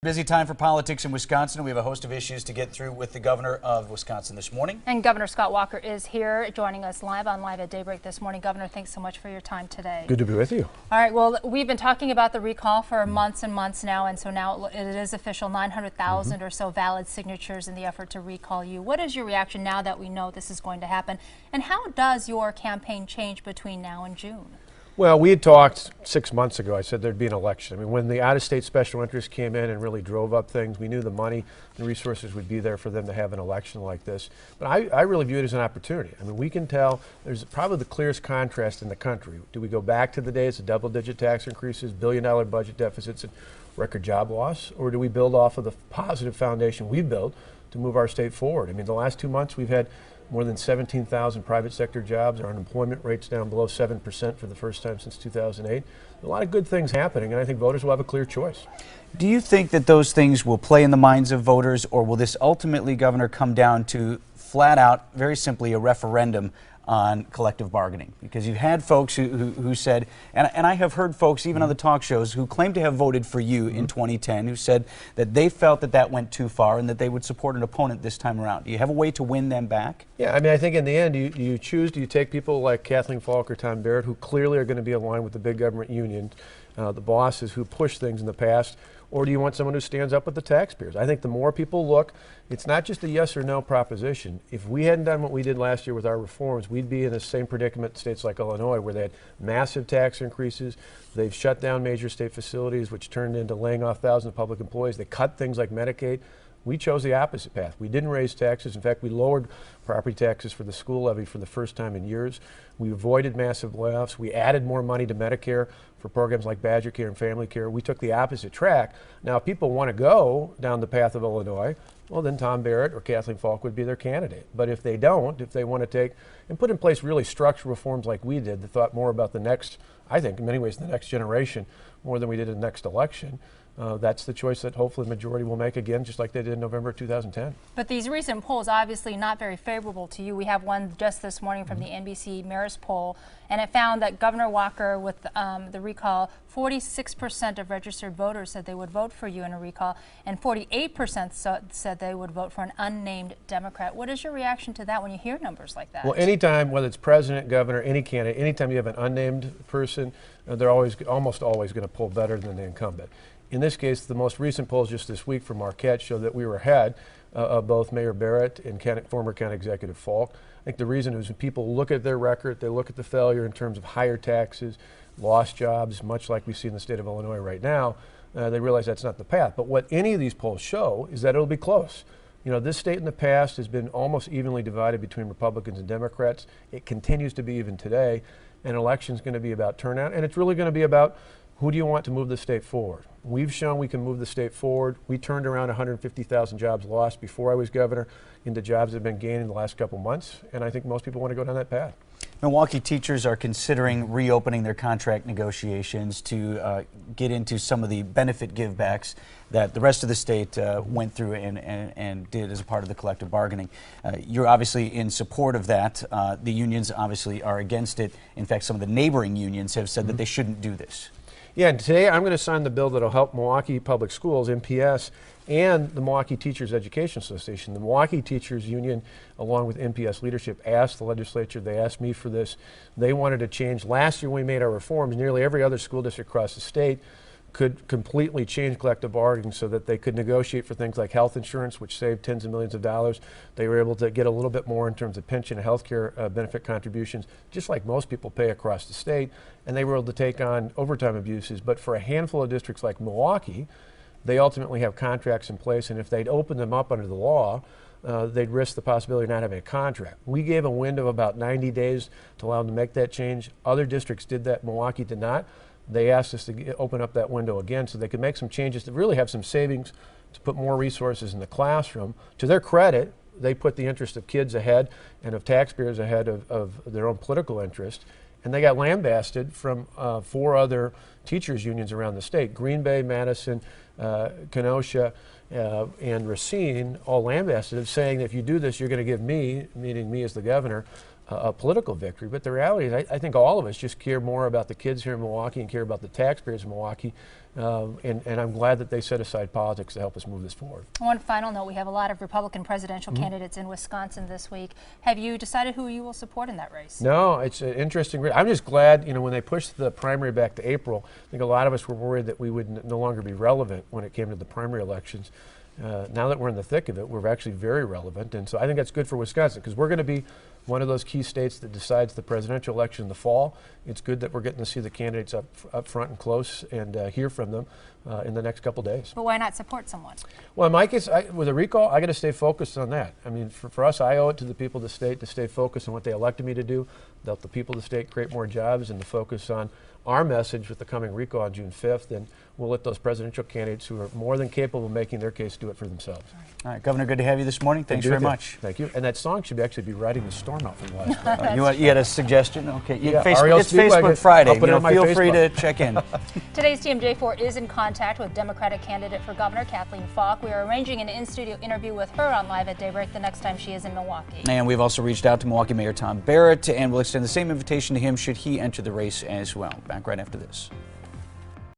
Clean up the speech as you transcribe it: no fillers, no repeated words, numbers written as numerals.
Busy time for politics in Wisconsin. We have a host of issues to get through with the governor of Wisconsin this morning. And Governor Scott Walker is here joining us live at Daybreak this morning. Governor, thanks so much for your time today. Good to be with you. All right, well, we've been talking about the recall for months and months now, and so now it is official, 900,000 or so valid signatures in the effort to recall you. What is your reaction now that we know this is going to happen, and how does your campaign change between now and June? Well, we had talked 6 months ago. I said there'd be an election. I mean, when the out-of-state special interest came in and really drove up things, we knew the money and resources would be there for them to have an election like this. But I really view it as an opportunity. I mean, we can tell there's probably the clearest contrast in the country. Do we go back to the days of double-digit tax increases, billion-dollar budget deficits, and record job loss, or do we build off of the positive foundation we built to move our state forward? I mean, the last 2 months we've had more than 17,000 private sector jobs. Our unemployment rate's down below 7% for the first time since 2008. A lot of good things happening, and I think voters will have a clear choice. Do you think that those things will play in the minds of voters, or will this ultimately, Governor, come down to flat out, very simply, a referendum on collective bargaining? Because you've had folks who said, and I have heard folks even on the talk shows who claim to have voted for you in 2010 who said that they felt that that went too far and that they would support an opponent this time around. Do you have a way to win them back? Yeah, I mean, I think in the end you choose, do you take people like Kathleen Falk or Tom Barrett who clearly are going to be aligned with the big government union, the bosses who pushed things in the past, or do you want someone who stands up with the taxpayers? I think the more people look, it's not just a yes or no proposition. If we hadn't done what we did last year with our reforms, we'd be in the same predicament in states like Illinois, where they had massive tax increases. They've shut down major state facilities, which turned into laying off thousands of public employees. They cut things like Medicaid. We chose the opposite path. We didn't raise taxes. In fact, we lowered property taxes for the school levy for the first time in years. We avoided massive layoffs. We added more money to Medicare for programs like Badger Care and Family Care. We took the opposite track. Now, if people want to go down the path of Illinois, well, then Tom Barrett or Kathleen Falk would be their candidate. But if they don't, if they want to take and put in place really structural reforms like we did that thought more about the next, I think in many ways the next generation, more than we did in the next election, that's the choice that hopefully the majority will make again, just like they did in November 2010. But these recent polls obviously not very favorable to you. We have one just this morning from the NBC Marist poll, and it found that Governor Walker, with the recall, 46% of registered voters said they would vote for you in a recall, and 48% said they would vote for an unnamed Democrat. What is your reaction to that when you hear numbers like that? Well, anytime, whether it's president, governor, any candidate, anytime you have an unnamed person, they're almost always going to pull better than the incumbent. In this case, the most recent polls just this week from Marquette show that we were ahead of both Mayor Barrett and former County Executive Falk. I think the reason is when people look at their record, they look at the failure in terms of higher taxes, lost jobs, much like we see in the state of Illinois right now, they realize that's not the path. But what any of these polls show is that it'll be close. You know, this state in the past has been almost evenly divided between Republicans and Democrats. It continues to be even today. An election's going to be about turnout, and it's really going to be about who do you want to move the state forward? We've shown we can move the state forward. We turned around 150,000 jobs lost before I was governor into jobs that have been gained in the last couple months, and I think most people want to go down that path. Milwaukee teachers are considering reopening their contract negotiations to get into some of the benefit givebacks that the rest of the state went through and did as a part of the collective bargaining. You're obviously in support of that. The unions obviously are against it. In fact, some of the neighboring unions have said that they shouldn't do this. Yeah, and today I'm going to sign the bill that will help Milwaukee Public Schools, MPS, and the Milwaukee Teachers Education Association. The Milwaukee Teachers Union, along with MPS leadership, asked the legislature, they asked me for this. They wanted to change. Last year when we made our reforms, nearly every other school district across the state could completely change collective bargaining so that they could negotiate for things like health insurance, which saved tens of millions of dollars. They were able to get a little bit more in terms of pension and health care benefit contributions, just like most people pay across the state. And they were able to take on overtime abuses. But for a handful of districts like Milwaukee, they ultimately have contracts in place, and if they'd open them up under the law, they'd risk the possibility of not having a contract. We gave a window of about 90 days to allow them to make that change. Other districts did that. Milwaukee did not. They asked us to open up that window again so they could make some changes to really have some savings to put more resources in the classroom. To their credit, they put the interest of kids ahead and of taxpayers ahead of their own political interest. And they got lambasted from 4 other teachers unions around the state. Green Bay, Madison, Kenosha, and Racine all lambasted, saying that if you do this, you're going to give me, meaning me as the governor, a political victory. But the reality is, I think all of us just care more about the kids here in Milwaukee and care about the taxpayers in Milwaukee. And I'm glad that they set aside politics to help us move this forward. One final note, we have a lot of Republican presidential candidates in Wisconsin this week. Have you decided who you will support in that race? No, it's an interesting race. I'm just glad, when they pushed the primary back to April, I think a lot of us were worried that we would no longer be relevant when it came to the primary elections. Now that we're in the thick of it, we're actually very relevant. And so I think that's good for Wisconsin, because we're going to be one of those key states that decides the presidential election in the fall. It's good that we're getting to see the candidates up front and close and hear from them in the next couple days. But why not support someone? Well, in my case, with a recall, I got to stay focused on that. I mean, for us, I owe it to the people of the state to stay focused on what they elected me to do, to help the people of the state create more jobs, and to focus on our message with the coming recall on June 5th. And we'll let those presidential candidates who are more than capable of making their case do it for themselves. All right, Governor, good to have you this morning. Thanks very much. Thank you. And that song should actually be Riding the Storm out from last night. You had a suggestion? Okay. Yeah, it's Facebook Friday. I'll put it on my feel free Facebook. to check in. Today's TMJ4 is in contact with Democratic candidate for governor Kathleen Falk. We are arranging an in-studio interview with her on Live at Daybreak the next time she is in Milwaukee. And we've also reached out to Milwaukee Mayor Tom Barrett, and we'll extend the same invitation to him should he enter the race as well. Back right after this.